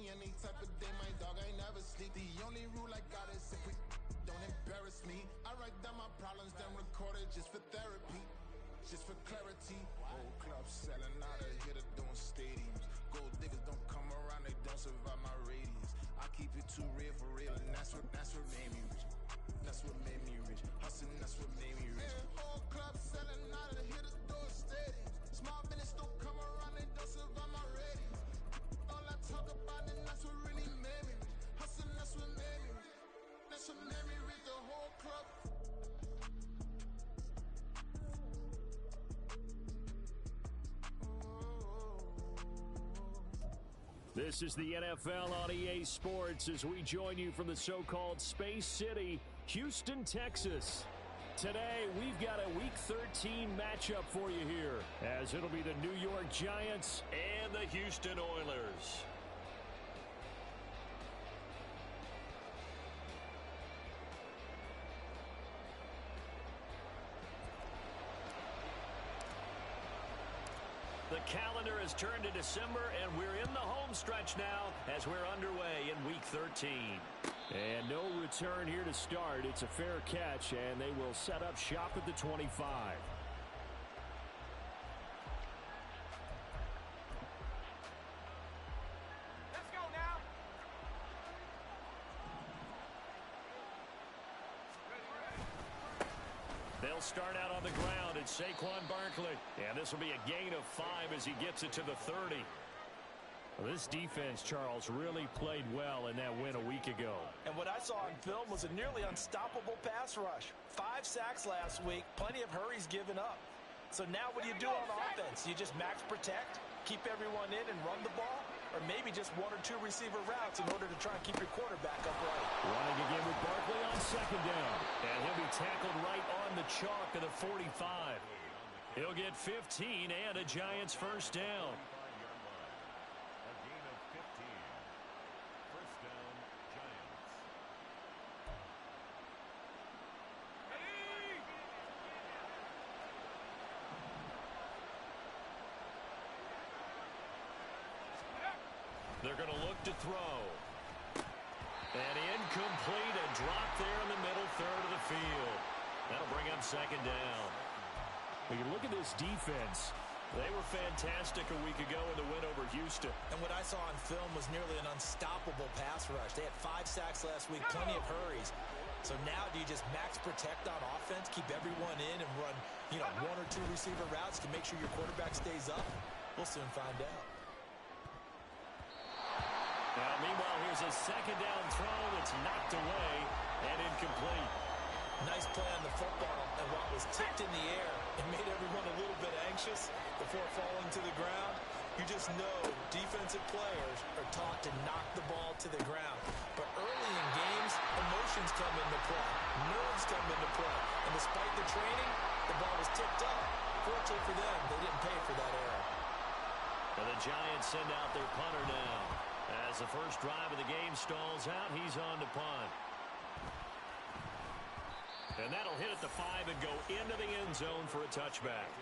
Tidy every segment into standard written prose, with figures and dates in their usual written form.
me any type of day, my dog, I never sleep. The only rule I got is if we don't embarrass me. I write down my problems, then record it just for therapy. Just for clarity, whole club selling out of here to doing stadiums. Gold diggers don't come around, they don't survive my radius. I keep it too real for real, and that's what made me rich. That's what made me rich. Hustling, that's what made me rich. Yeah, whole club selling out of here to doing stadiums. Small business don't come around, they don't survive my radius. All I talk about, and that's what really made me rich. Hustling, that's what made me rich. That's what made me rich. The whole club. This is the NFL on EA Sports as we join you from the so-called Space City, Houston, Texas. Today, we've got a Week 13 matchup for you here, as it'll be the New York Giants and the Houston Oilers. The calendar has turned to December, and we're in the home stretch now as we're underway in Week 13. And no return here to start. It's a fair catch, and they will set up shop at the 25. Let's go now. They'll start out on the ground. It's Saquon Barkley. And this will be a gain of 5 as he gets it to the 30. Well, this defense, Charles, really played well in that win a week ago. And what I saw on film was a nearly unstoppable pass rush. 5 sacks last week, plenty of hurries given up. So now what do you do on offense? You just max protect, keep everyone in and run the ball? Or maybe just 1 or 2 receiver routes in order to try and keep your quarterback upright. Running again with Barkley on second down. And he'll be tackled right on the chalk of the 45. He'll get 15 and a Giants first down. They're going to look to throw. And incomplete, a drop there in the middle third of the field. That'll bring up second down. When you look at this defense, they were fantastic a week ago in the win over Houston. And what I saw on film was nearly an unstoppable pass rush. They had 5 sacks last week, plenty of hurries. So now do you just max protect on offense, keep everyone in and run, 1 or 2 receiver routes to make sure your quarterback stays up? We'll soon find out. Now, meanwhile, here's a second down throw that's knocked away and incomplete. Nice play on the football, and while it was tipped in the air, it made everyone a little bit anxious before falling to the ground. You just know defensive players are taught to knock the ball to the ground. But early in games, emotions come into play. Nerves come into play. And despite the training, the ball was tipped up. Fortunately for them, they didn't pay for that error. And the Giants send out their punter now. As the first drive of the game stalls out, he's on to punt. And that'll hit at the 5 and go into the end zone for a touchback.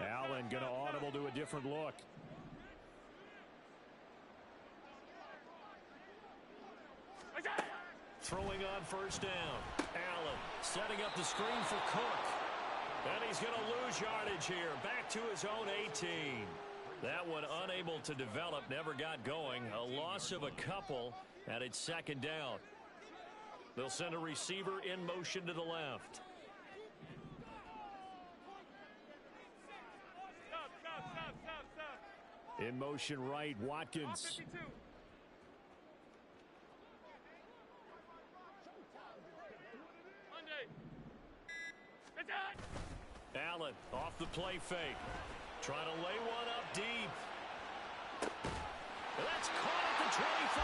Allen going to audible to a different look. Throwing on first down. Allen setting up the screen for Cook. And he's going to lose yardage here. Back to his own 18. That one unable to develop, never got going. A loss of a couple, and it's second down. They'll send a receiver in motion to the left. In motion right, Watkins. Allen off the play fake. Trying to lay one up deep. That's caught at the 25.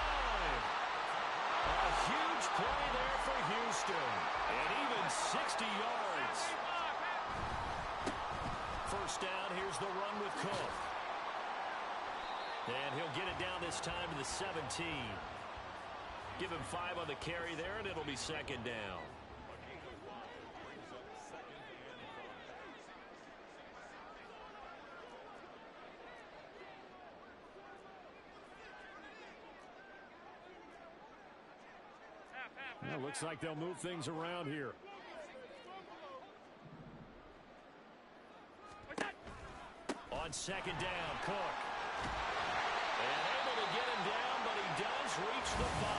A huge play there for Houston. And even 60 yards. first down. Here's the run with Cook. And he'll get it down this time to the 17. Give him 5 on the carry there, and it'll be second down. Well, looks like they'll move things around here. On second down, Cook. And able to get him down, but he does reach the 5.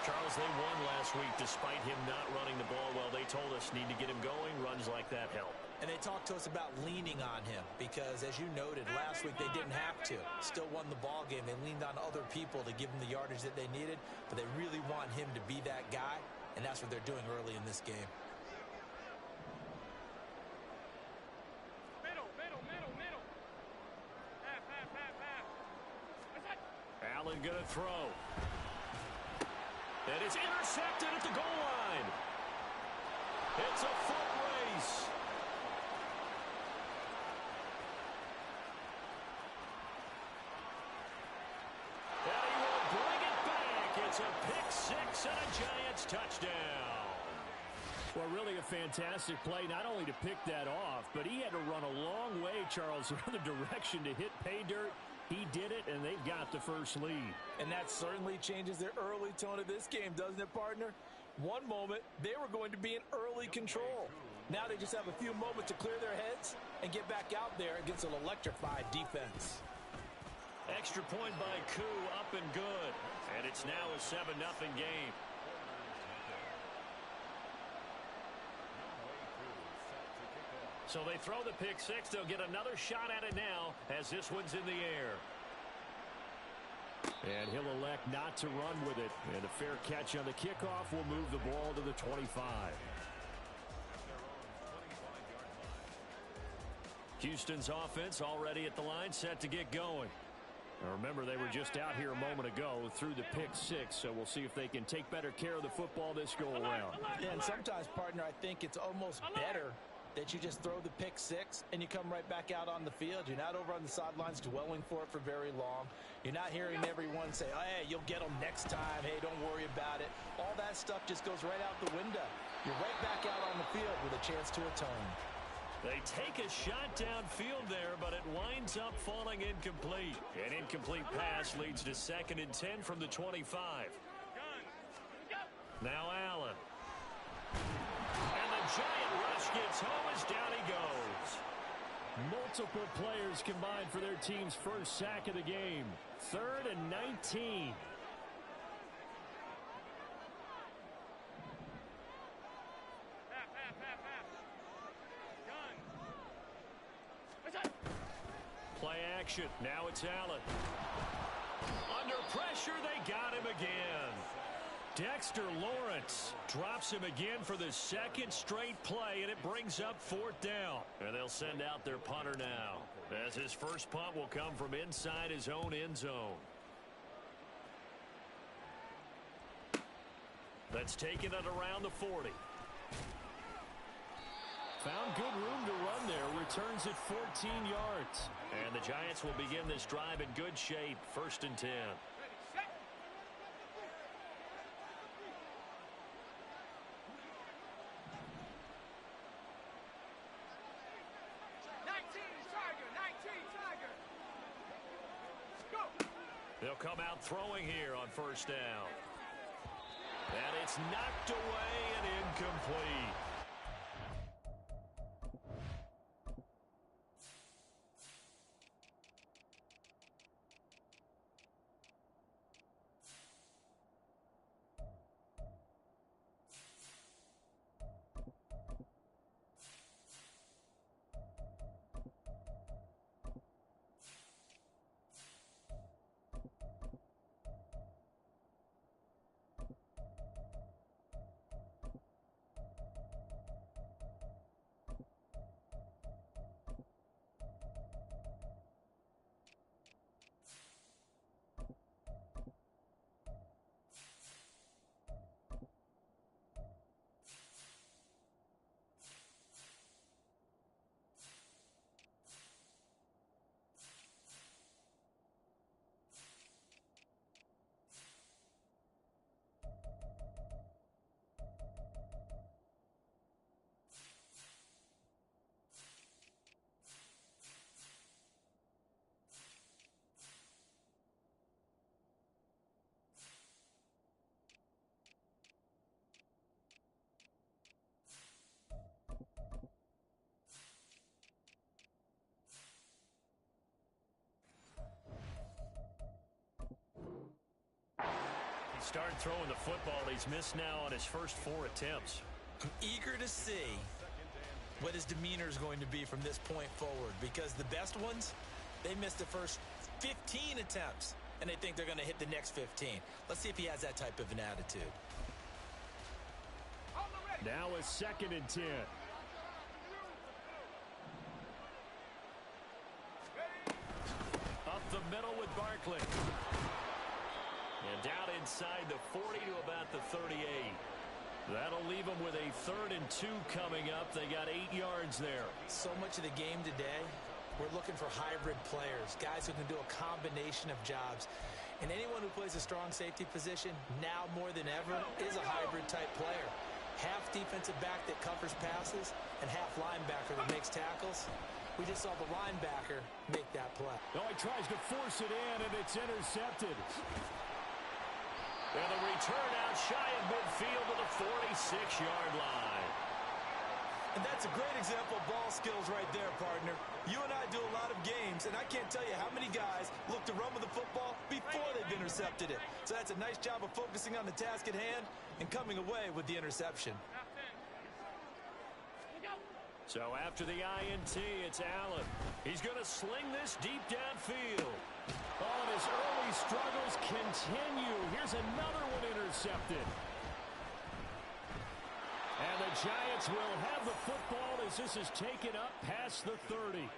Charles, they won last week despite him not running the ball well. They told us need to get him going. Runs like that help. And they talked to us about leaning on him because, as you noted, last week they didn't have to. Still won the ball game. They leaned on other people to give them the yardage that they needed, but they really want him to be that guy, and that's what they're doing early in this game. Allen going to throw. And it's intercepted at the goal line. It's a foot race. And he will bring it back. It's a pick 6 and a Giants touchdown. Well, really a fantastic play, not only to pick that off, but he had to run a long way, Charles, the other direction to hit pay dirt. He did it, and they've got the first lead. And that certainly changes the early tone of this game, doesn't it, partner? One moment, they were going to be in early control. Now they just have a few moments to clear their heads and get back out there against an electrified defense. Extra point by Koo, up and good. And it's now a 7-0 game. So they throw the pick 6. They'll get another shot at it now as this one's in the air. And he'll elect not to run with it. And a fair catch on the kickoff will move the ball to the 25. Houston's offense already at the line, set to get going. Now remember, they were just out here a moment ago through the pick 6, so we'll see if they can take better care of the football this go around. Yeah, and sometimes, partner, I think it's almost better that you just throw the pick 6 and you come right back out on the field. You're not over on the sidelines dwelling for it for very long. You're not hearing everyone say, oh, hey, you'll get them next time. Hey, don't worry about it. All that stuff just goes right out the window. You're right back out on the field with a chance to atone. They take a shot downfield there, but it winds up falling incomplete. An incomplete pass leads to 2nd and 10 from the 25. Now Allen. And the giant rush gets home as down he goes. Multiple players combined for their team's first sack of the game. 3rd and 19. Play action. Now it's Allen. Under pressure, they got him again. Dexter Lawrence drops him again for the 2nd straight play, and it brings up 4th down. And they'll send out their punter now, as his first punt will come from inside his own end zone. That's taken it around the 40. Found good room to run there. Returns it 14 yards. And the Giants will begin this drive in good shape. 1st and 10. They'll come out throwing here on 1st down. And it's knocked away and incomplete. start throwing the football. He's missed now on his first 4 attempts. I'm eager to see what his demeanor is going to be from this point forward, because the best ones, they missed the first 15 attempts, and they think they're going to hit the next 15. Let's see if he has that type of an attitude. Now a 2nd and 10. Up the middle with Barkley. And down inside the 40 to about the 38. That'll leave them with a 3rd and 2 coming up. They got 8 yards there. So much of the game today, we're looking for hybrid players, guys who can do a combination of jobs. And anyone who plays a strong safety position, now more than ever, is a hybrid type player. Half defensive back that covers passes and half linebacker that makes tackles. We just saw the linebacker make that play. Oh, he tries to force it in, and it's intercepted. And the return out shy of midfield to the 46-yard line. And that's a great example of ball skills right there, partner. You and I do a lot of games, and I can't tell you how many guys look to run with the football before they've intercepted it. So that's a nice job of focusing on the task at hand and coming away with the interception. So after the INT, it's Allen. He's going to sling this deep downfield. Oh, and his early struggles continue. Here's another one intercepted. And the Giants will have the football as this is taken up past the 30.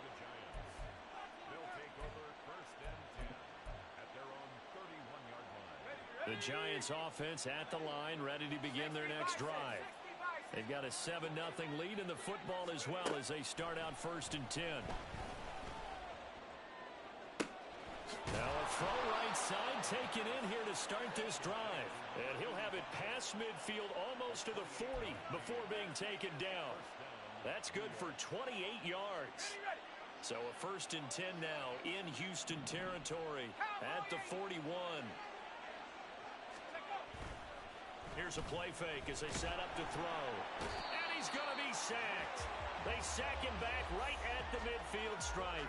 The Giants offense at the line, ready to begin their next drive. They've got a 7-0 lead in the football as well as they start out 1st and 10. Now a throw right side taken in here to start this drive. And he'll have it past midfield almost to the 40 before being taken down. That's good for 28 yards. So a 1st and 10 now in Houston territory at the 41. Here's a play fake as they set up to throw. And he's going to be sacked. They sack him back right at the midfield stripe.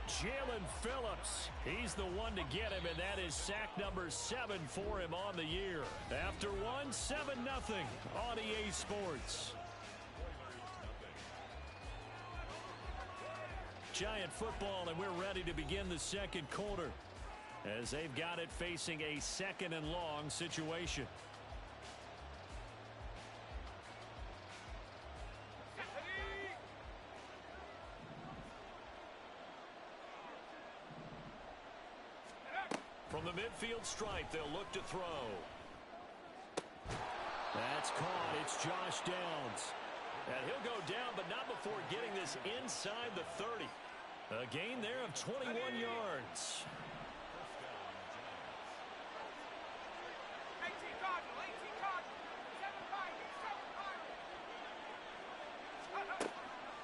Jalen Phillips, he's the one to get him, and that is sack number 7 for him on the year. After one, 7-0 on EA Sports. Giant football, and we're ready to begin the 2nd quarter as they've got it facing a 2nd and long situation. From the midfield stripe, they'll look to throw. That's caught. It's Josh Downs. And he'll go down, but not before getting this inside the 30. A gain there of 21 yards.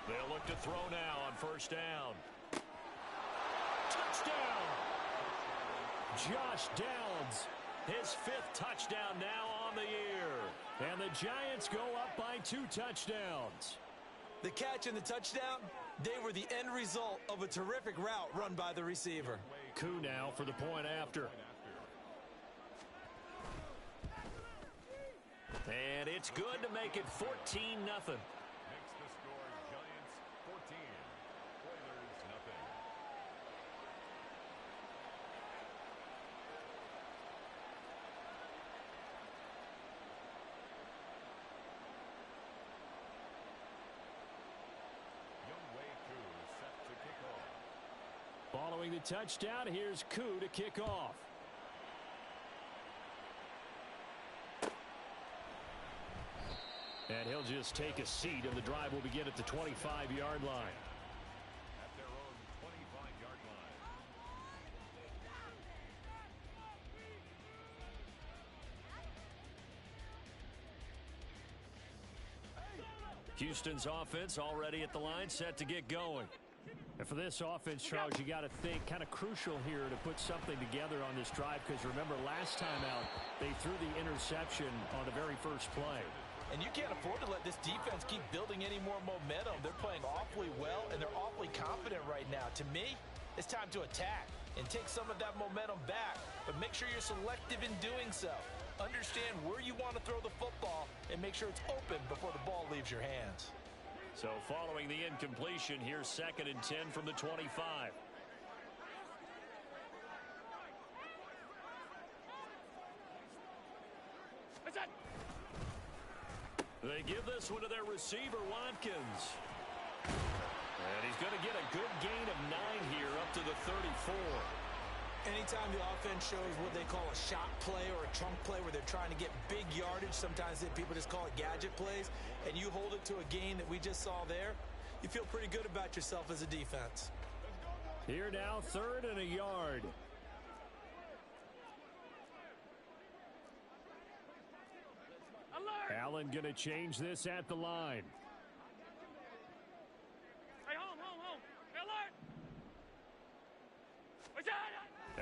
They'll look to throw now on 1st down. Touchdown! Josh Downs, His 5th touchdown now on the year. and the Giants go up by 2 touchdowns. The catch and the touchdown, they were the end result of a terrific route run by the receiver. Koo now for the point after. And it's good to make it 14-0. Makes the score Giants 14, Oilers nothing. Youngway Koo set to kick off. Following the touchdown, here's Koo to kick off. And he'll just take a seat, and the drive will begin at the 25-yard line. At their own 25-yard line. Houston's offense already at the line, set to get going. And for this offense, Charles, you got to think kind of crucial here to put something together on this drive, because remember, last time out, they threw the interception on the very first play. And you can't afford to let this defense keep building any more momentum. They're playing awfully well, and they're awfully confident right now. To me, It's time to attack and take some of that momentum back, but make sure you're selective in doing so. Understand where you want to throw the football and make sure it's open before the ball leaves your hands. So following the incompletion, here's 2nd and 10 from the 25. They give this one to their receiver, Watkins. And he's going to get a good gain of 9 here up to the 34. Anytime the offense shows what they call a shot play or a chunk play where they're trying to get big yardage, sometimes people just call it gadget plays, and you hold it to a gain that we just saw there, you feel pretty good about yourself as a defense. Here now, 3rd and a yard. Alert! Allen going to change this at the line. Hey, home. Alert!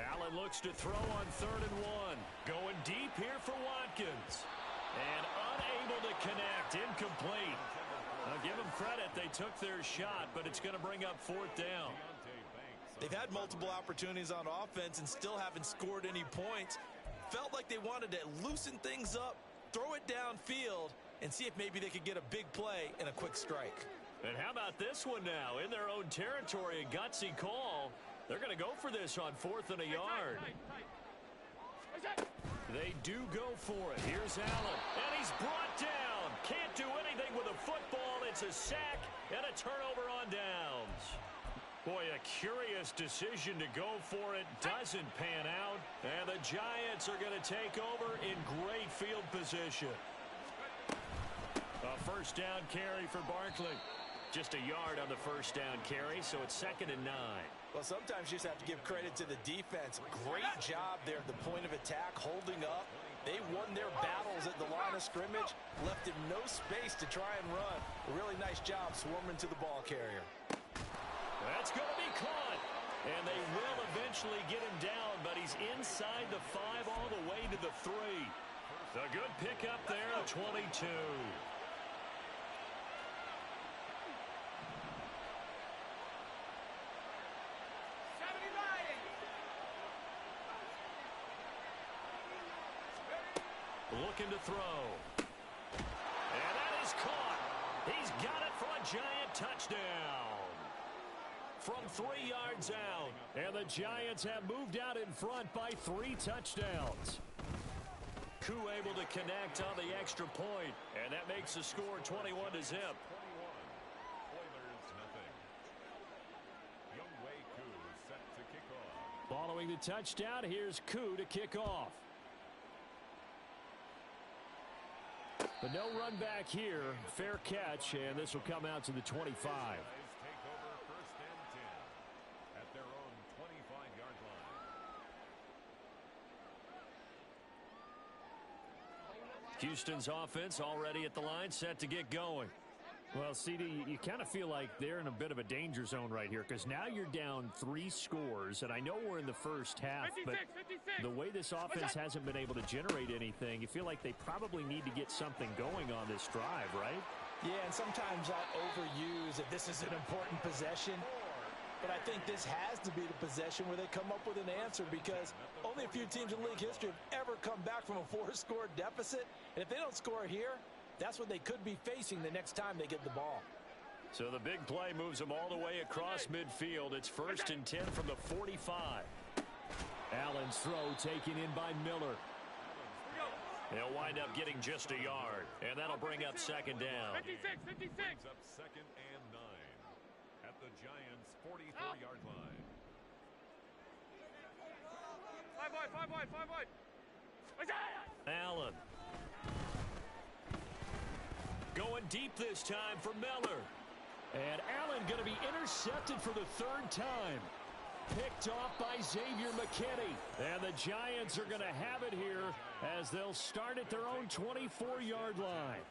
Allen looks to throw on 3rd and 1. Going deep here for Watkins. And unable to connect. Incomplete. Now give them credit. They took their shot, but it's going to bring up 4th down. They've had multiple opportunities on offense and still haven't scored any points. Felt like they wanted to loosen things up, throw it downfield, and see if maybe they could get a big play and a quick strike. And how about this one now? In their own territory, a gutsy call. They're going to go for this on 4th and a yard. They do go for it. Here's Allen, and he's brought down. Can't do anything with a football. It's a sack and a turnover on downs. Boy, a curious decision to go for it. Doesn't pan out. And the Giants are going to take over in great field position. A 1st down carry for Barkley. Just a yard on the 1st down carry, so it's 2nd and 9. Well, sometimes you just have to give credit to the defense. Great job there at the point of attack, holding up. They won their battles at the line of scrimmage, left him no space to try and run. A really nice job swarming to the ball carrier. That's going to be caught. And they will eventually get him down, but he's inside the 5 all the way to the 3. A good pickup there, the 22. Looking to throw. And that is caught. He's got it for a Giant touchdown. From 3 yards out. And the Giants have moved out in front by 3 touchdowns. Koo able to connect on the extra point. And that makes the score 21 to zip. Following the touchdown, here's Koo to kick off. But no run back here. Fair catch, and this will come out to the 25. Take over 1st and 10 at their own 25-yard line. Houston's offense already at the line, set to get going. Well, CD, you kind of feel like they're in a bit of a danger zone right here because now you're down 3 scores, and I know we're in the first half, 56, but 56. the way this offense hasn't been able to generate anything, you feel like they probably need to get something going on this drive, right? Yeah, and sometimes I overuse if this is an important possession. But I think this has to be the possession where they come up with an answer because only a few teams in league history have ever come back from a 4-score deficit. And if they don't score here, that's what they could be facing the next time they get the ball. So the big play moves them all the way across midfield. It's 1st and 10 from the 45. Allen's throw taken in by Miller. He'll wind up getting just a yard, and that'll bring up 2nd down. 56, 56. Brings up 2nd and 9 at the Giants' 44-yard line. 5 wide. Allen. Going deep this time for Miller. And Allen going to be intercepted for the 3rd time. Picked off by Xavier McKinney. And the Giants are going to have it here as they'll start at their own 24-yard line.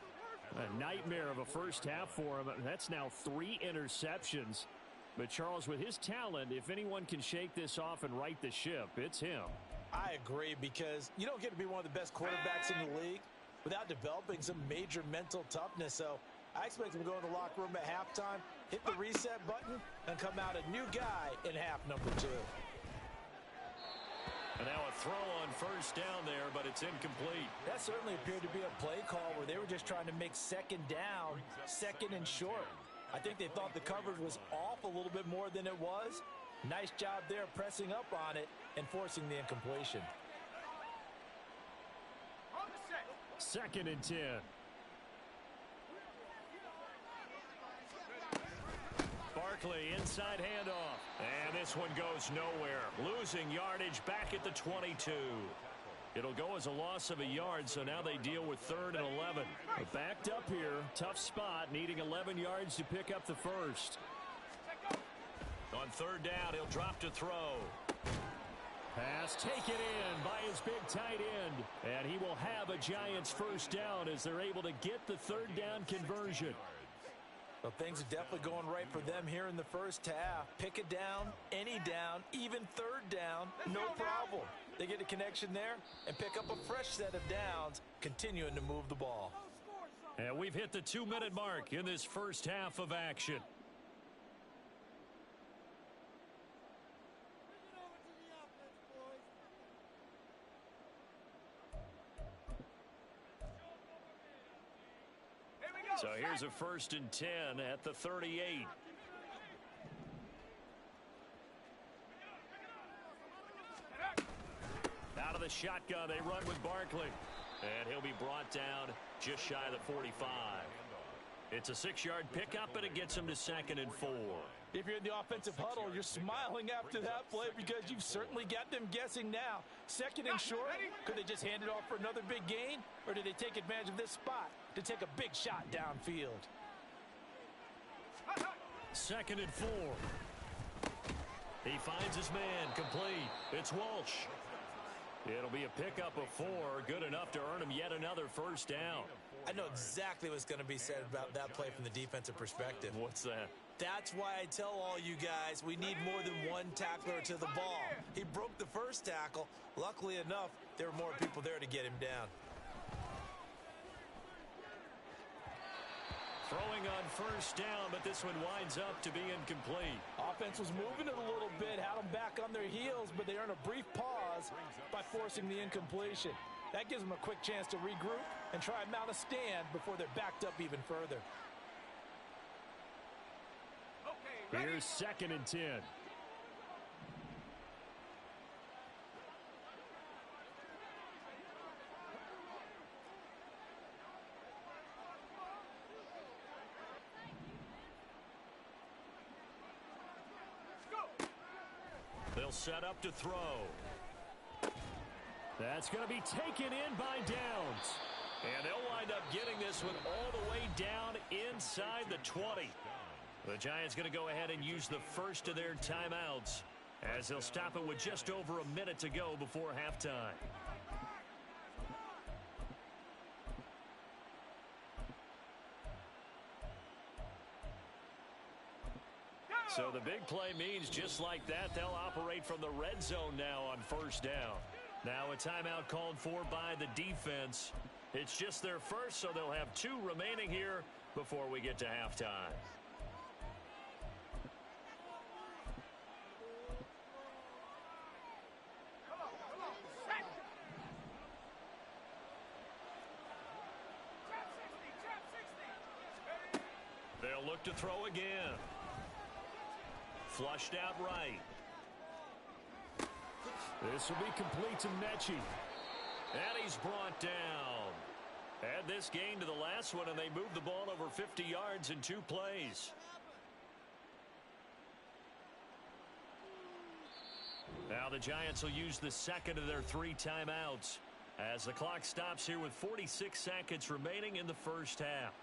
A nightmare of a first half for him. That's now 3 interceptions. But Charles, with his talent, if anyone can shake this off and right the ship, it's him. I agree because you don't get to be one of the best quarterbacks in the league without developing some major mental toughness. So I expect him to go in the locker room at halftime hit the reset button, and come out a new guy in half number 2. And now a throw on first down there, but it's incomplete. That certainly appeared to be a play call where they were just trying to make second down, second and short. I think they thought the coverage was off a little bit more than it was. Nice job there pressing up on it and forcing the incompletion. Second and 10. Barkley inside handoff. And this one goes nowhere. Losing yardage back at the 22. It'll go as a loss of a yard, so now they deal with 3rd and 11. Backed up here. Tough spot, needing 11 yards to pick up the first. On 3rd down, he'll drop to throw. Pass taken in by his big tight end. And he will have a Giants first down as they're able to get the 3rd down conversion. Well, things are definitely going right for them here in the first half. Pick a down, any down, even 3rd down, no problem. They get a connection there and pick up a fresh set of downs, continuing to move the ball. And we've hit the 2-minute mark in this first half of action. So here's a 1st and 10 at the 38. Out of the shotgun, they run with Barkley. And he'll be brought down just shy of the 45. It's a 6-yard pickup, and it gets him to 2nd and 4. If you're in the offensive huddle, you're smiling after that play because you've certainly got them guessing now. 2nd and short, could they just hand it off for another big gain? Or did they take advantage of this spot to take a big shot downfield? 2nd and 4. He finds his man, complete. It's Walsh. It'll be a pickup of 4, good enough to earn him yet another first down. I know exactly what's going to be said about that play from the defensive perspective. What's that? That's why I tell all you guys we need more than one tackler to the ball. He broke the first tackle. Luckily enough, there were more people there to get him down. Throwing on first down, but this one winds up to be incomplete. Offense was moving it a little bit, had them back on their heels, but they earn a brief pause by forcing the incompletion. That gives them a quick chance to regroup and try and mount a stand before they're backed up even further. Here's 2nd and 10. They'll set up to throw. That's going to be taken in by Downs. And they'll wind up getting this one all the way down inside the 20. The Giants going to go ahead and use the first of their timeouts as they'll stop it with just over a minute to go before halftime. So the big play means just like that, they'll operate from the red zone now on first down. Now a timeout called for by the defense. It's just their first, so they'll have 2 remaining here before we get to halftime. They'll look to throw again. Flushed out right. This will be complete to Mechie. And he's brought down. Add this gain to the last one, and they moved the ball over 50 yards in 2 plays. Now the Giants will use the second of their 3 timeouts as the clock stops here with 46 seconds remaining in the first half.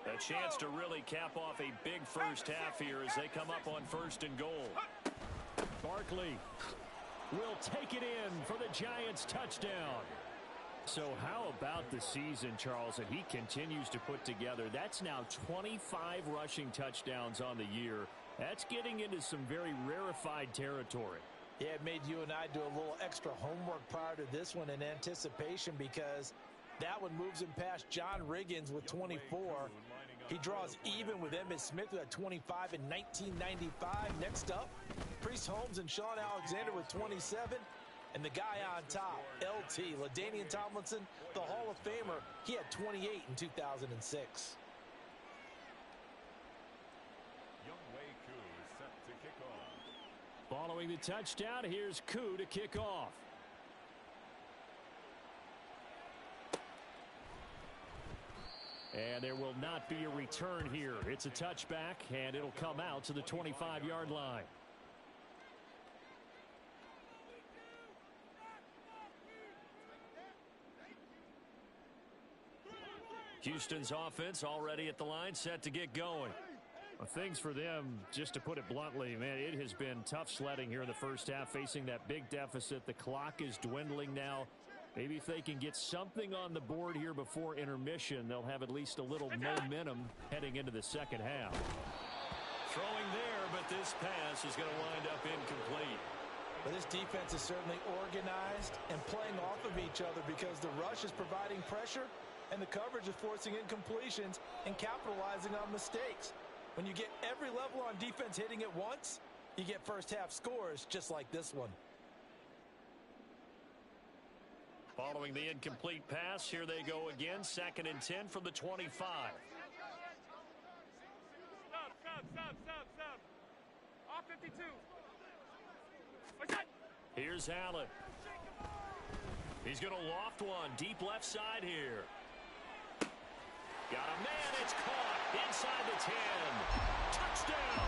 A chance to really cap off a big first half here as they come up on 1st and goal. Barkley will take it in for the Giants touchdown. So how about the season, Charles, that he continues to put together? That's now 25 rushing touchdowns on the year. That's getting into some very rarefied territory. Yeah, it made you and I do a little extra homework prior to this one in anticipation because that one moves him past John Riggins with 24. He draws even with Emmitt Smith who had 25 in 1995. Next up, Priest Holmes and Sean Alexander with 27. And the guy on top, LT, LaDainian Tomlinson, the Hall of Famer, he had 28 in 2006. Following the touchdown, here's Koo to kick off. And there will not be a return here. It's a touchback, and it'll come out to the 25-yard line. Houston's offense already at the line, set to get going. Things for them, just to put it bluntly, man, it has been tough sledding here in the first half, facing that big deficit. The clock is dwindling now. Maybe if they can get something on the board here before intermission, they'll have at least a little momentum heading into the second half. Throwing there, but this pass is going to wind up incomplete. But this defense is certainly organized and playing off of each other because the rush is providing pressure and the coverage is forcing incompletions and capitalizing on mistakes. When you get every level on defense hitting at once, you get first half scores just like this one. Following the incomplete pass, here they go again. 2nd and 10 from the 25. Stop. Off 52. Here's Allen. He's going to loft one deep left side here. Got a man, it's caught inside the 10. Touchdown.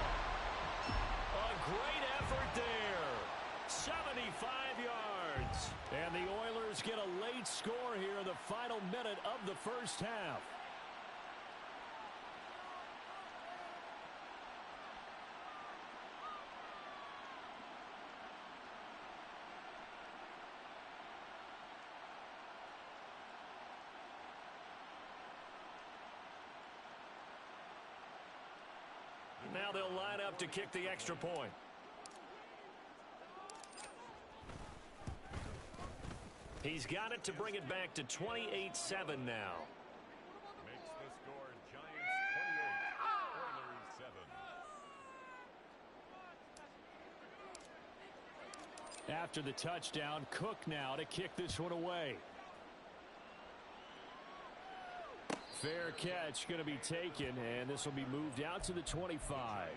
A great effort there. 75 yards. And the Oilers get a late score here in the final minute of the first half. Now they'll line up to kick the extra point. He's got it to bring it back to 28-7 now. Makes the score Giants 28, Oilers 7. After the touchdown, Cook now to kick this one away. Fair catch going to be taken, and this will be moved out to the 25.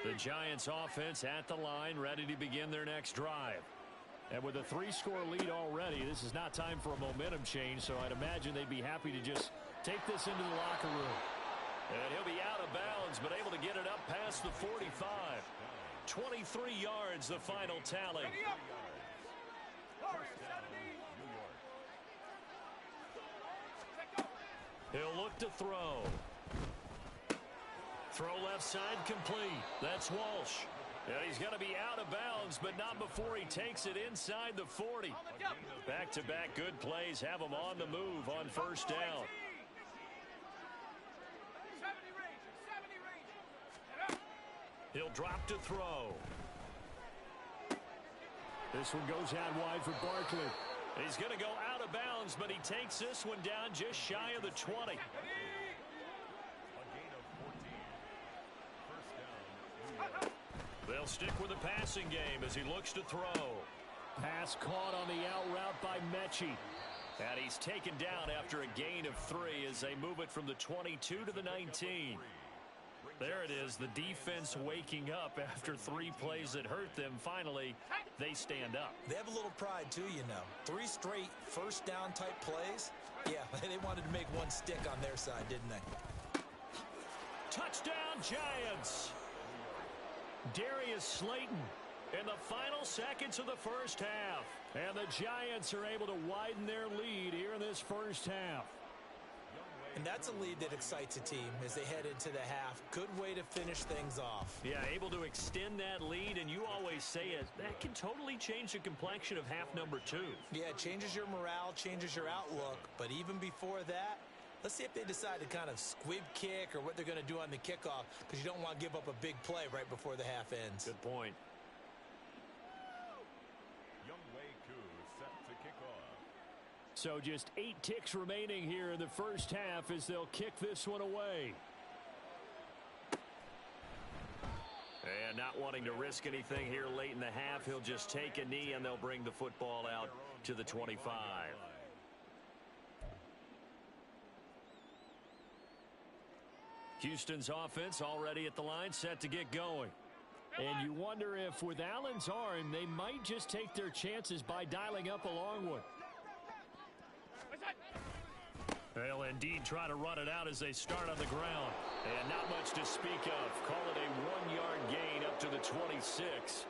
The Giants offense at the line, ready to begin their next drive. And with a 3-score lead already, this is not time for a momentum change, so I'd imagine they'd be happy to just take this into the locker room. And he'll be out of bounds, but able to get it up past the 45. 23 yards, the final tally. He'll look to throw. Throw left side complete. That's Walsh. And he's going to be out of bounds, but not before he takes it inside the 40. Back-to-back good plays have him on the move on first down. He'll drop to throw. This one goes out wide for Barkley. He's going to go out of bounds, but he takes this one down just shy of the 20. They'll stick with the passing game as he looks to throw. Pass caught on the out route by Mechie. And he's taken down after a gain of 3 as they move it from the 22 to the 19. There it is, the defense waking up after 3 plays that hurt them. Finally, they stand up. They have a little pride, too, you know. 3 straight first down type plays. Yeah, they wanted to make one stick on their side, didn't they? Touchdown, Giants! Darius Slayton in the final seconds of the first half. And the Giants are able to widen their lead here in this first half. And that's a lead that excites a team as they head into the half. Good way to finish things off. Yeah, able to extend that lead, and you always say it, that can totally change the complexion of half number 2. Yeah, it changes your morale, changes your outlook. But even before that, Let's see if they decide to kind of squib kick or what they're going to do on the kickoff, because you don't want to give up a big play right before the half ends. Good point. Set to kick off. So just 8 ticks remaining here in the first half as they'll kick this one away. And not wanting to risk anything here late in the half, he'll just take a knee and they'll bring the football out to the 25. Houston's offense already at the line, set to get going. And you wonder if with Allen's arm, they might just take their chances by dialing up a long one. They'll indeed try to run it out as they start on the ground. And not much to speak of. Call it a 1-yard gain up to the 26.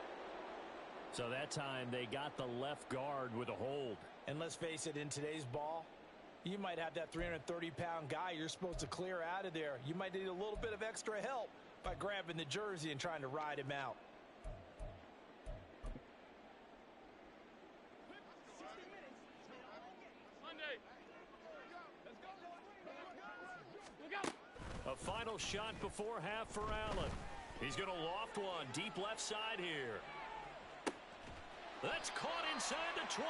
So that time they got the left guard with a hold. And let's face it, in today's ball, you might have that 330-pound guy you're supposed to clear out of there. You might need a little bit of extra help by grabbing the jersey and trying to ride him out. A final shot before half for Allen. He's going to loft one deep left side here. That's caught inside the 20.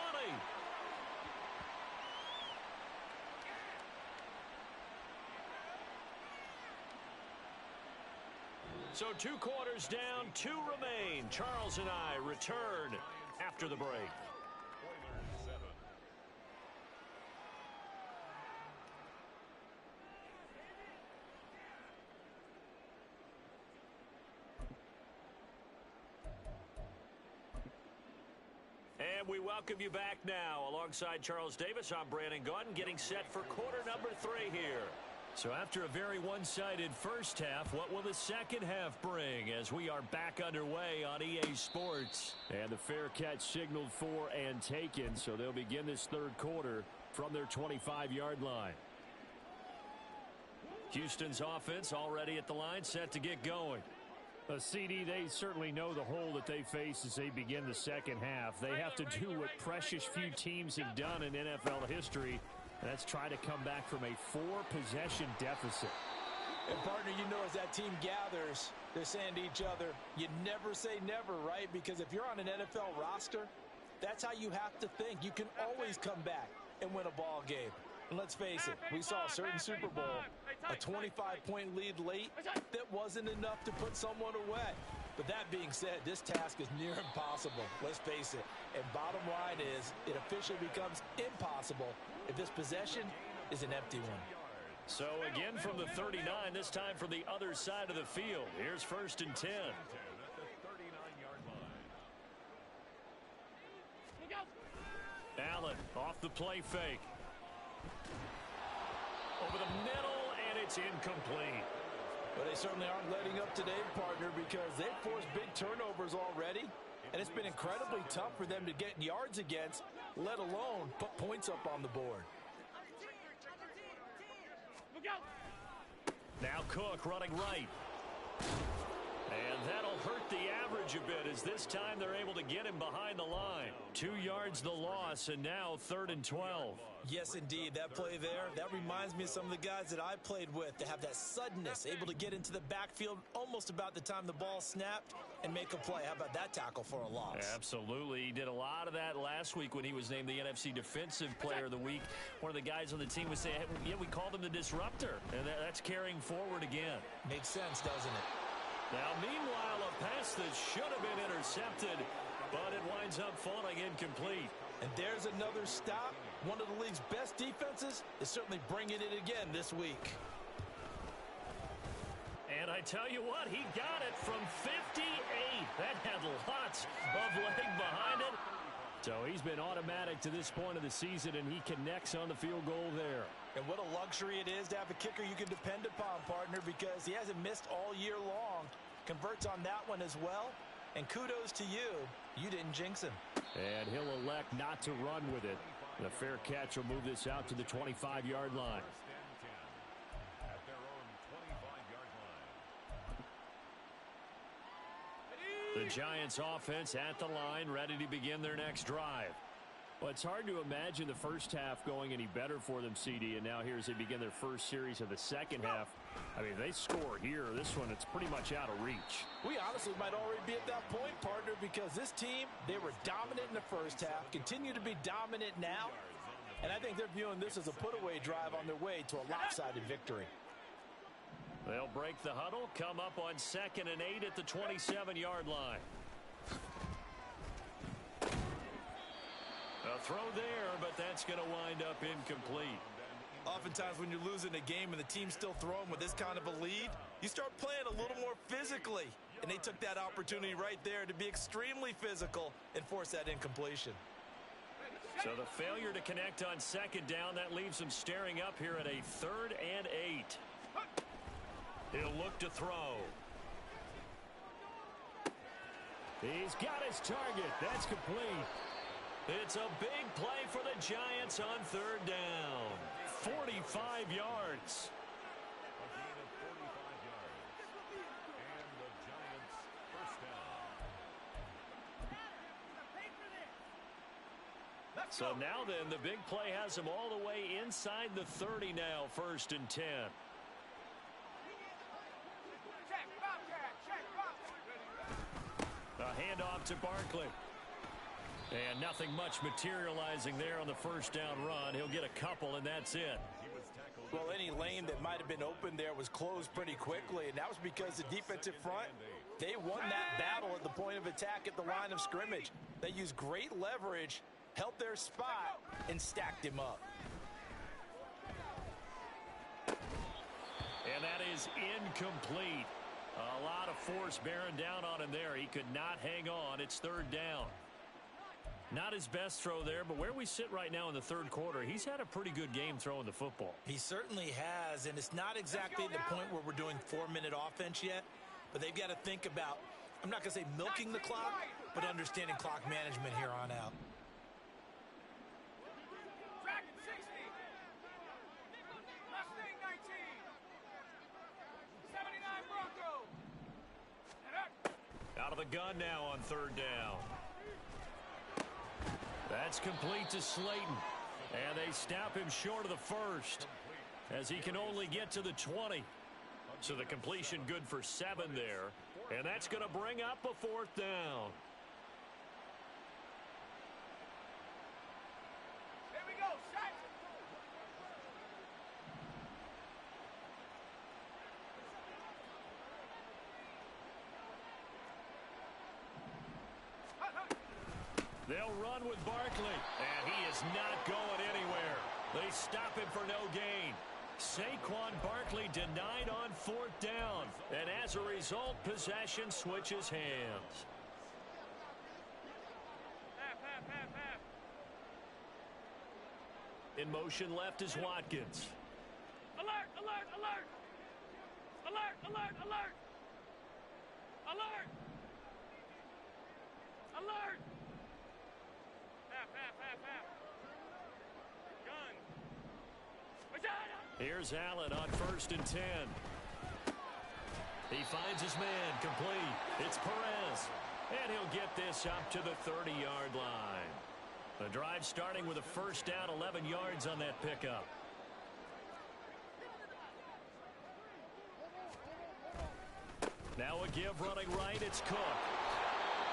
So 2 quarters down, 2 remain. Charles and I return after the break. And we welcome you back now. Alongside Charles Davis, I'm Brandon Gaudin, getting set for quarter number 3 here. So after a very one-sided first half, what will the second half bring as we are back underway on EA Sports? And the fair catch signaled for and taken, so they'll begin this third quarter from their 25-yard line. Houston's offense already at the line, set to get going. CD, they certainly know the hole that they face as they begin the second half. They have to do what precious few teams have done in NFL history. That's try to come back from a 4-possession deficit. And, partner, you know as that team gathers, they're saying to each other, you never say never, right? Because if you're on an NFL roster, that's how you have to think. You can always come back and win a ball game. And let's face it, we saw a certain Super Bowl, a 25-point lead late that wasn't enough to put someone away. But that being said, this task is near impossible. Let's face it. And bottom line is, it officially becomes impossible if this possession is an empty one. So again from the 39, this time from the other side of the field. Here's 1st and 10. Allen off the play fake. Over the middle, and it's incomplete. But they certainly aren't letting up today, partner, because they've forced big turnovers already, and it's been incredibly tough for them to get yards against, let alone put points up on the board. Now Cook running right. And that'll hurt the average a bit as this time they're able to get him behind the line. 2 yards the loss, and now 3rd and 12. Yes, indeed. That play there, that reminds me of some of the guys that I played with that have that suddenness, able to get into the backfield almost about the time the ball snapped and make a play. How about that tackle for a loss? Absolutely. He did a lot of that last week when he was named the NFC Defensive Player of the Week. One of the guys on the team would say, hey, yeah, we called him the disruptor, and that's carrying forward again. Makes sense, doesn't it? Now, meanwhile, a pass that should have been intercepted, but it winds up falling incomplete. And there's another stop. One of the league's best defenses is certainly bringing it again this week. And I tell you what, he got it from 58. That had lots of leg behind it. So he's been automatic to this point of the season, and he connects on the field goal there. And what a luxury it is to have a kicker you can depend upon, partner, because he hasn't missed all year long. Converts on that one as well. And kudos to you. You didn't jinx him. And he'll elect not to run with it. The fair catch will move this out to the 25-yard line. At their own 25-yard line. The Giants offense at the line, ready to begin their next drive. Well, it's hard to imagine the first half going any better for them, CD, and now here as they begin their first series of the second half. I mean, they score here. This one, it's pretty much out of reach. We honestly might already be at that point, partner, because this team, they were dominant in the first half, continue to be dominant now, and I think they're viewing this as a put-away drive on their way to a lopsided victory. They'll break the huddle, come up on 2nd and 8 at the 27-yard line. A throw there, but that's going to wind up incomplete. Oftentimes when you're losing a game and the team's still throwing with this kind of a lead, you start playing a little more physically. And they took that opportunity right there to be extremely physical and force that incompletion. So the failure to connect on 2nd down, that leaves them staring up here at a 3rd and 8. He'll look to throw. He's got his target. That's complete. It's a big play for the Giants on 3rd down. 45 yards. A gain of 45 yards. And the Giants first down. So now then, the big play has them all the way inside the 30 now, 1st and 10. A handoff to Barkley. And nothing much materializing there on the 1st down run. He'll get a couple, and that's it. Well, any lane that might have been open there was closed pretty quickly, and that was because the defensive front, they won that battle at the point of attack at the line of scrimmage. They used great leverage, held their spot, and stacked him up. And that is incomplete. A lot of force bearing down on him there. He could not hang on. It's 3rd down. Not his best throw there, but where we sit right now in the 3rd quarter, he's had a pretty good game throwing the football. He certainly has, and it's not exactly the point where we're doing 4-minute offense yet, but they've got to think about, I'm not going to say milking the clock, but understanding clock management here on out. Out of the gun now on 3rd down. That's complete to Slayton. And they snap him short of the 1st as he can only get to the 20. So the completion good for 7 there. And that's going to bring up a 4th down. Here we go, shot. They'll run with Barkley, and he is not going anywhere. They stop him for no gain. Saquon Barkley denied on 4th down, and as a result, possession switches hands. Half. In motion left is Watkins. Alert! Half. Gun. Here's Allen on 1st and 10. He finds his man complete. It's Perez. And he'll get this up to the 30-yard line. The drive starting with a 1st down, 11 yards on that pickup. Now a give running right, it's Cook.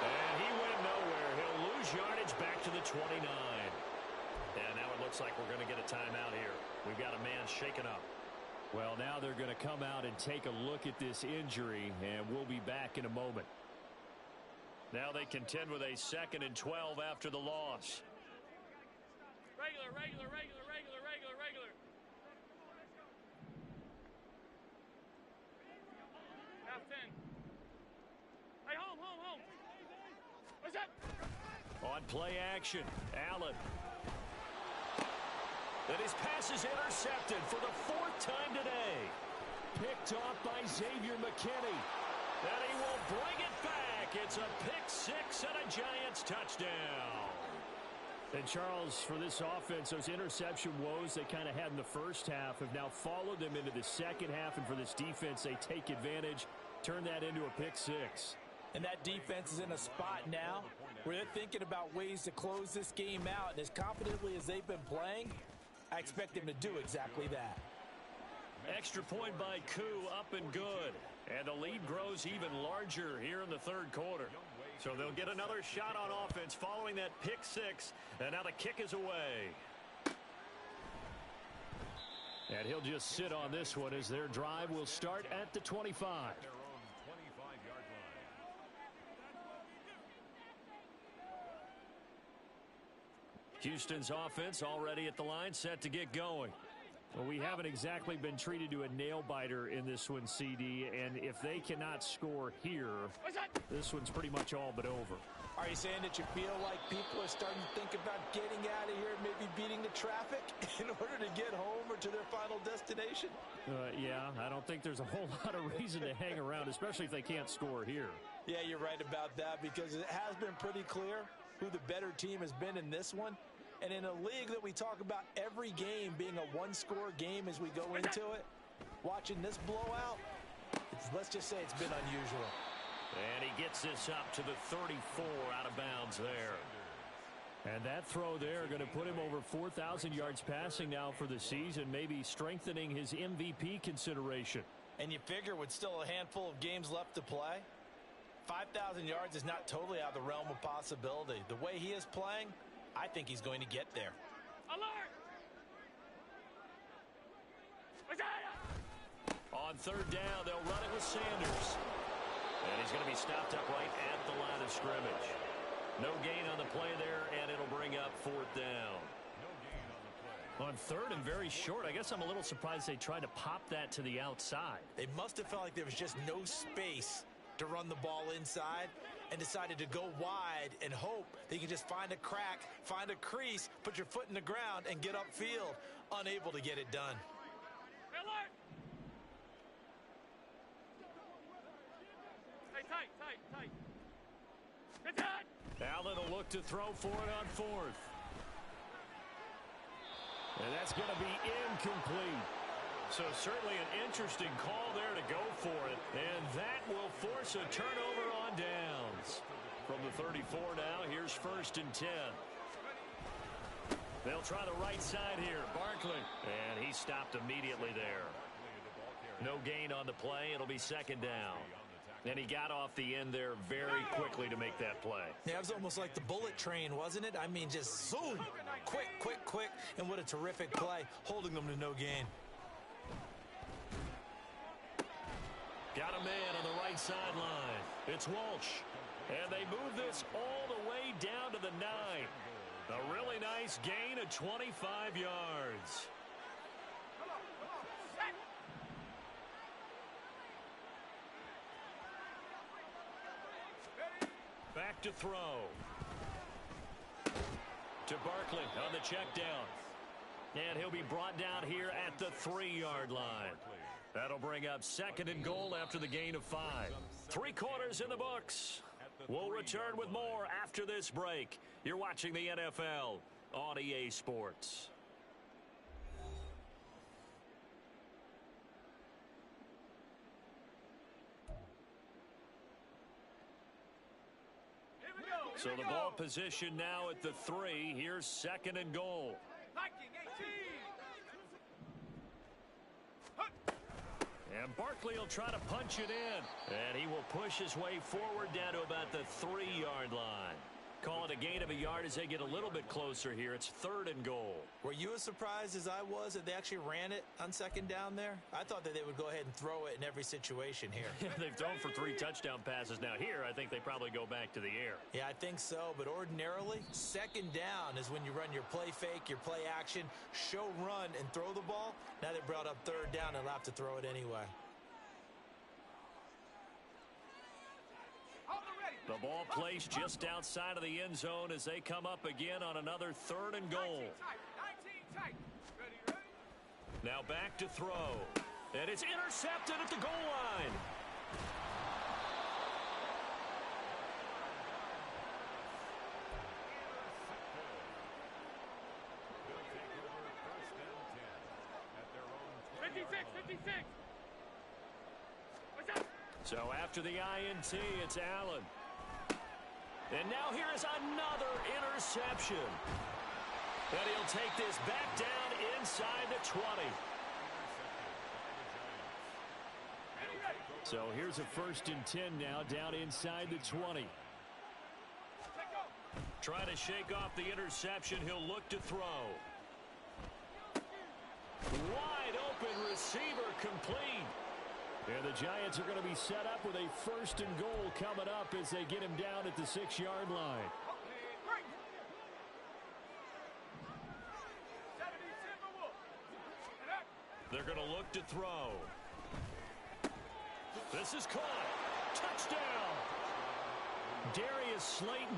And he went nowhere. He'll lose yardage back to the 29. And now it looks like we're going to get a timeout here. We've got a man shaken up. Well, now they're going to come out and take a look at this injury, and we'll be back in a moment. Now they contend with a 2nd and 12 after the loss. Regular. Half 10. Hey, home. What's up? On play action, Allen. And his pass is intercepted for the 4th time today. Picked off by Xavier McKinney. And he will bring it back. It's a pick 6 and a Giants touchdown. And Charles, for this offense, those interception woes they kind of had in the first half have now followed them into the second half. And for this defense, they take advantage, turn that into a pick 6. And that defense is in a spot now where they're thinking about ways to close this game out. And as confidently as they've been playing, I expect them to do exactly that. Extra point by Koo, up and good. And the lead grows even larger here in the third quarter. So they'll get another shot on offense following that pick six. And now the kick is away. And he'll just sit on this one as their drive will start at the 25. Houston's offense already at the line, set to get going. Well, we haven't exactly been treated to a nail-biter in this one, CD, and if they cannot score here, this one's pretty much all but over. Are you saying that you feel like people are starting to think about getting out of here and maybe beating the traffic in order to get home or to their final destination? Yeah, I don't think there's a whole lot of reason to hang around, especially if they can't score here. Yeah, you're right about that because it has been pretty clear who the better team has been in this one. And in a league that we talk about every game being a one-score game as we go into it, watching this blowout, let's just say it's been unusual. And he gets this up to the 34 out of bounds there. And that throw there going to put him over 4,000 yards passing now for the season, maybe strengthening his MVP consideration. And you figure with still a handful of games left to play, 5,000 yards is not totally out of the realm of possibility. The way he is playing, I think he's going to get there. Alert! On third down, they'll run it with Sanders. And he's going to be stopped up right at the line of scrimmage. No gain on the play there, and it'll bring up fourth down. On third and very short, I guess I'm a little surprised they tried to pop that to the outside. They must have felt like there was just no space to run the ball inside and decided to go wide and hope that you can just find a crack, find a crease, put your foot in the ground, and get upfield. Unable to get it done. Alert! Hey, tight. Get that! Allen will look to throw for it on fourth. And that's going to be incomplete. So certainly an interesting call there to go for it. And that will force a turnover on downs. From the 34 now, here's 1st and 10. They'll try the right side here. Barkley. And he stopped immediately there. No gain on the play. It'll be 2nd down. And he got off the end there very quickly to make that play. Yeah, it was almost like the bullet train, wasn't it? I mean, just zoom. Quick. And what a terrific play, holding them to no gain. Got a man on the right sideline. It's Walsh. And they move this all the way down to the 9. A really nice gain of 25 yards. Back to throw. To Barkley on the check down. And he'll be brought down here at the 3-yard line. That'll bring up 2nd and goal after the gain of 5. 3 quarters in the books. We'll return with more after this break. You're watching the NFL on EA Sports. So the ball position now at the 3. Here's 2nd and goal. And Barkley will try to punch it in. And he will push his way forward down to about the 3-yard line. Call it a gain of a yard as they get a little bit closer here. It's 3rd and goal. Were you as surprised as I was that they actually ran it on 2nd down there? I thought that they would go ahead and throw it in every situation here. They've thrown for 3 touchdown passes. Now here, I think they probably go back to the air. Yeah, I think so. But ordinarily, 2nd down is when you run your play fake, your play action, show run, and throw the ball. Now they brought up 3rd down and they'll have to throw it anyway. The ball placed just outside of the end zone as they come up again on another 3rd and goal. Now back to throw. And it's intercepted at the goal line. So after the INT, it's Allen. And now here is another interception. And he'll take this back down inside the 20. So here's a 1st and 10 now down inside the 20. Trying to shake off the interception. He'll look to throw. Wide open receiver complete. And the Giants are going to be set up with a 1st and goal coming up as they get him down at the 6-yard line. They're going to look to throw. This is caught. Touchdown. Darius Slayton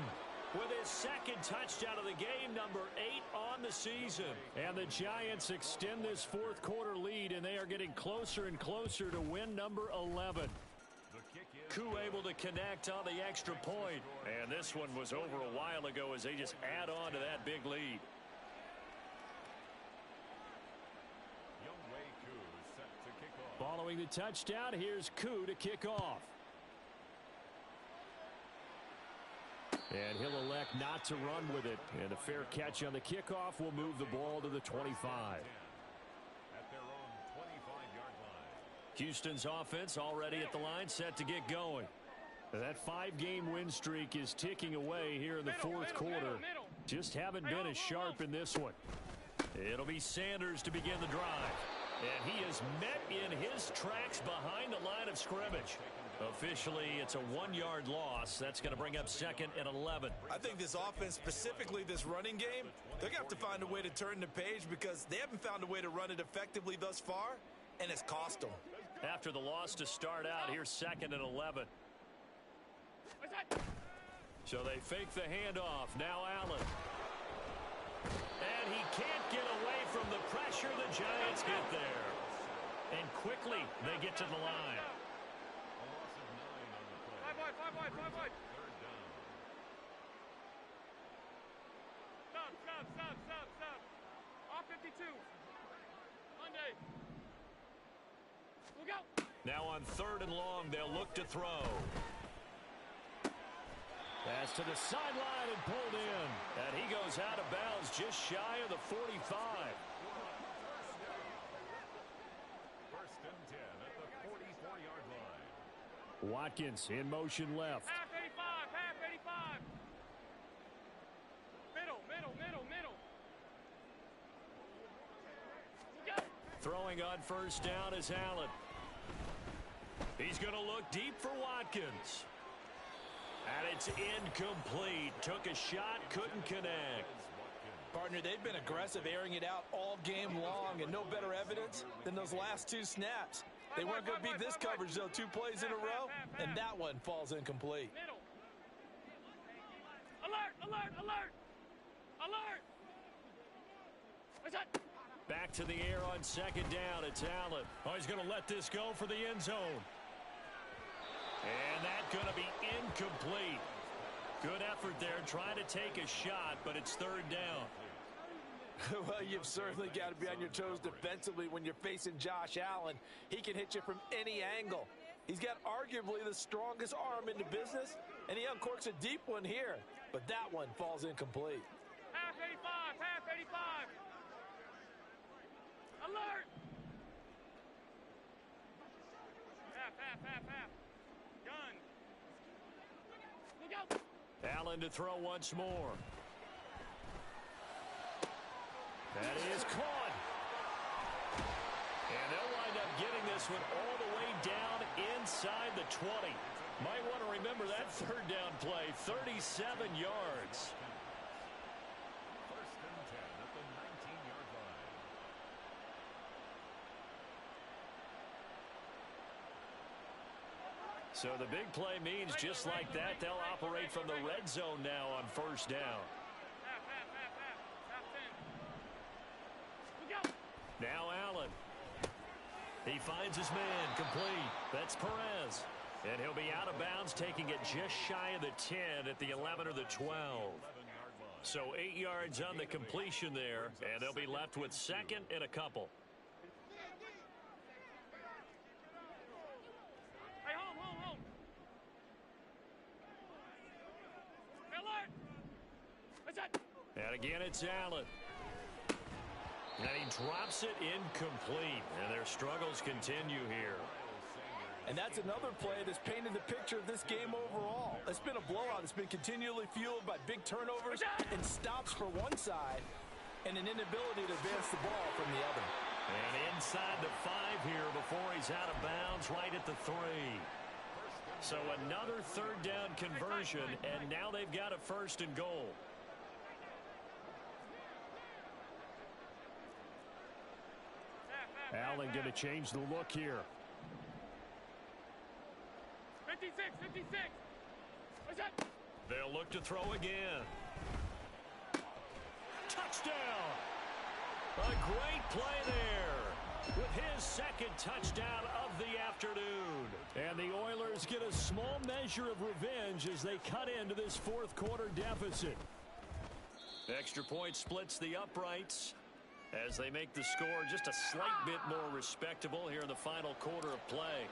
with his 2nd touchdown of the game, number 8 on the season. And the Giants extend this 4th quarter lead, and they are getting closer and closer to win number 11. Koo able to connect on the extra point. And this one was over a while ago as they just add on to that big lead. Following the touchdown, here's Koo to kick off. And he'll elect not to run with it. And a fair catch on the kickoff will move the ball to the 25. At their own 25-yard line. Houston's offense already at the line, set to get going. That 5-game win streak is ticking away here in the 4th quarter. Just haven't been as sharp in this one. It'll be Sanders to begin the drive. And he is met in his tracks behind the line of scrimmage. Officially, it's a 1-yard loss. That's going to bring up 2nd and 11. I think this offense, specifically this running game, they're going to have to find a way to turn the page because they haven't found a way to run it effectively thus far, and it's cost them. After the loss to start out, here's 2nd and 11. So they fake the handoff. Now Allen. And he can't get away from the pressure. The Giants get there. And quickly, they get to the line. Five wide. Stop. Off 52. Monday. We'll go. Now on 3rd and long, they'll look to throw. Pass to the sideline and pulled in. And he goes out of bounds just shy of the 45. 1st and 10 at the 44-yard line. Watkins in motion left. Half 85. Middle. Go. Throwing on 1st down is Allen. He's going to look deep for Watkins. And it's incomplete. Took a shot, couldn't connect. Partner, they've been aggressive, airing it out all game long, and no better evidence than those last 2 snaps. They weren't going to beat this coverage, though, 2 plays in a row, and that one falls incomplete. Middle. Alert. What's that? Back to the air on 2nd down. It's Allen. Oh, he's going to let this go for the end zone. And that's going to be incomplete. Good effort there, trying to take a shot, but it's 3rd down. Well, you've certainly got to be on your toes defensively when you're facing Josh Allen. He can hit you from any angle. He's got arguably the strongest arm in the business, and he uncorks a deep one here. But that one falls incomplete. Half 85. Alert. Half. Gun. Look out. Allen to throw once more. That is caught. And they'll wind up getting this one all the way down inside the 20. Might want to remember that 3rd down play, 37 yards. 1st and 10 at the 19-yard line. So the big play means just like that, they'll operate from the red zone now on 1st down. Half 10. Look out. Now Allen. He finds his man, complete. That's Perez. And he'll be out of bounds, taking it just shy of the 10 at the 11 or the 12. So 8 yards on the completion there, and they'll be left with 2nd and a couple. Hey, home. And again, it's Allen. And he drops it incomplete. And their struggles continue here. And that's another play that's painted the picture of this game overall. It's been a blowout. It's been continually fueled by big turnovers and stops for one side and an inability to advance the ball from the other. And inside the 5 here before he's out of bounds, right at the 3. So another third down conversion, and now they've got a 1st and goal. Allen going to change the look here. 56, 56. What's that? They'll look to throw again. Touchdown! A great play there with his 2nd touchdown of the afternoon. And the Oilers get a small measure of revenge as they cut into this 4th quarter deficit. Extra point splits the uprights as they make the score just a slight bit more respectable here in the final quarter of play.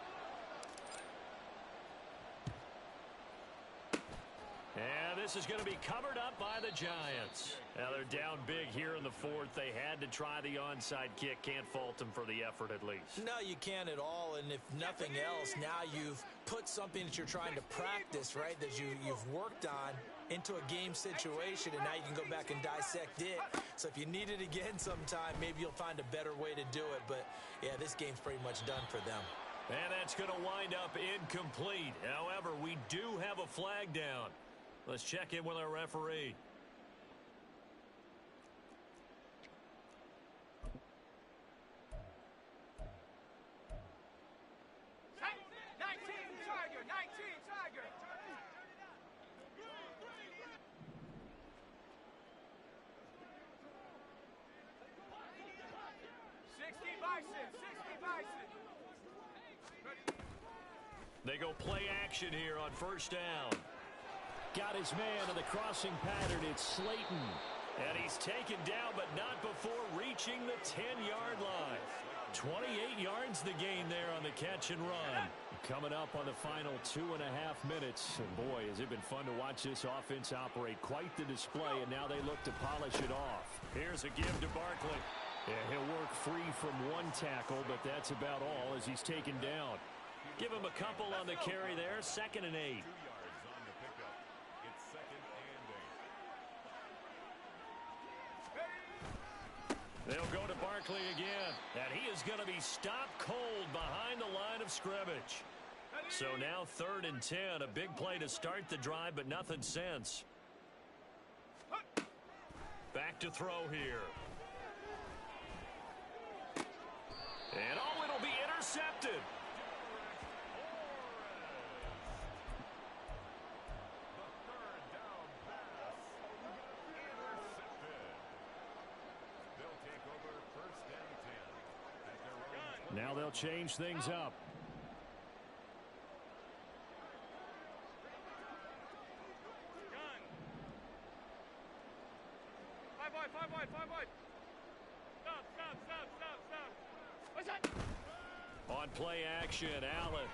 And this is going to be covered up by the Giants. Now they're down big here in the 4th. They had to try the onside kick. Can't fault them for the effort at least. No, you can't at all. And if nothing else, now you've put something that you're trying to practice, right, that you've worked on into a game situation, and now you can go back and dissect it. So if you need it again sometime, maybe you'll find a better way to do it. But, yeah, this game's pretty much done for them. And that's going to wind up incomplete. However, we do have a flag down. Let's check in with our referee. They go play action here on 1st down. Got his man in the crossing pattern. It's Slayton. And he's taken down, but not before reaching the 10-yard line. 28 yards the gain there on the catch and run. Coming up on the final 2.5 minutes. And boy, has it been fun to watch this offense operate. Quite the display, and now they look to polish it off. Here's a give to Barkley. Yeah, he'll work free from one tackle, but that's about all as he's taken down. Give him a couple on the carry there. 2nd and 8. They'll go to Barkley again, and he is going to be stopped cold behind the line of scrimmage. So now 3rd and 10, a big play to start the drive, but nothing since. Back to throw here. And oh, it'll be intercepted. Now they'll change things up. Five wide. Stop. What's that? On play action, Allen.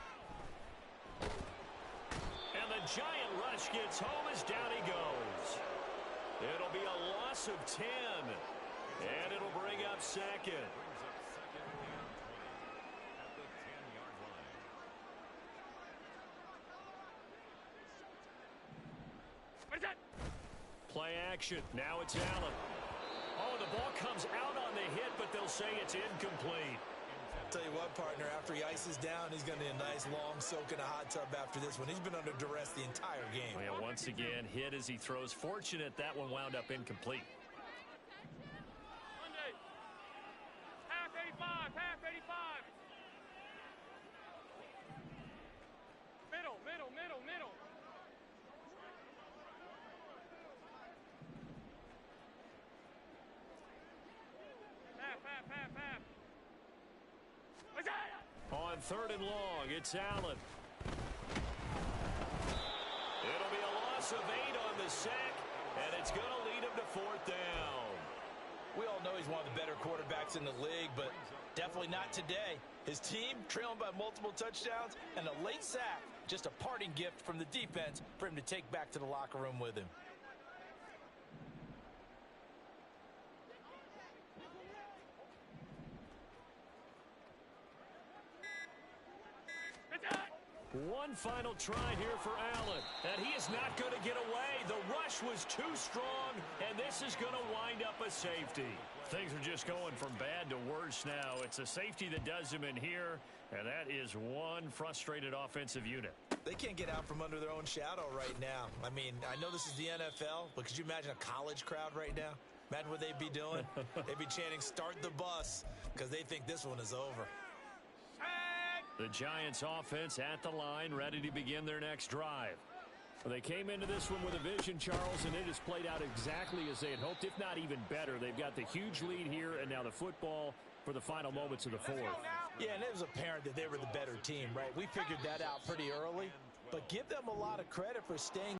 And the giant rush gets home as down he goes. It'll be a loss of 10. And it'll bring up 2nd. Play action. Now it's Allen. Oh, the ball comes out on the hit, but they'll say it's incomplete. Tell you what, partner, after he ices down, he's going to need a nice long soak in a hot tub after this one. He's been under duress the entire game. Well, yeah, once again, hit as he throws. Fortunate that one wound up incomplete. Monday. Half 85. Middle. Half. On 3rd and long, it's Allen. It'll be a loss of 8 on the sack, and it's going to lead him to 4th down. We all know he's one of the better quarterbacks in the league, but definitely not today. His team trailing by multiple touchdowns and a late sack, just a parting gift from the defense for him to take back to the locker room with him. One final try here for Allen. And he is not going to get away. The rush was too strong, and this is going to wind up a safety. Things are just going from bad to worse now. It's a safety that does him in here, and that is one frustrated offensive unit. They can't get out from under their own shadow right now. I mean, I know this is the NFL, but could you imagine a college crowd right now? Imagine what they'd be doing. They'd be chanting, "Start the bus," because they think this one is over. The Giants offense at the line, ready to begin their next drive. Well, they came into this one with a vision, Charles, and it has played out exactly as they had hoped, if not even better. They've got the huge lead here, and now the football for the final moments of the fourth. Yeah, and it was apparent that they were the better team, right? We figured that out pretty early, but give them a lot of credit for staying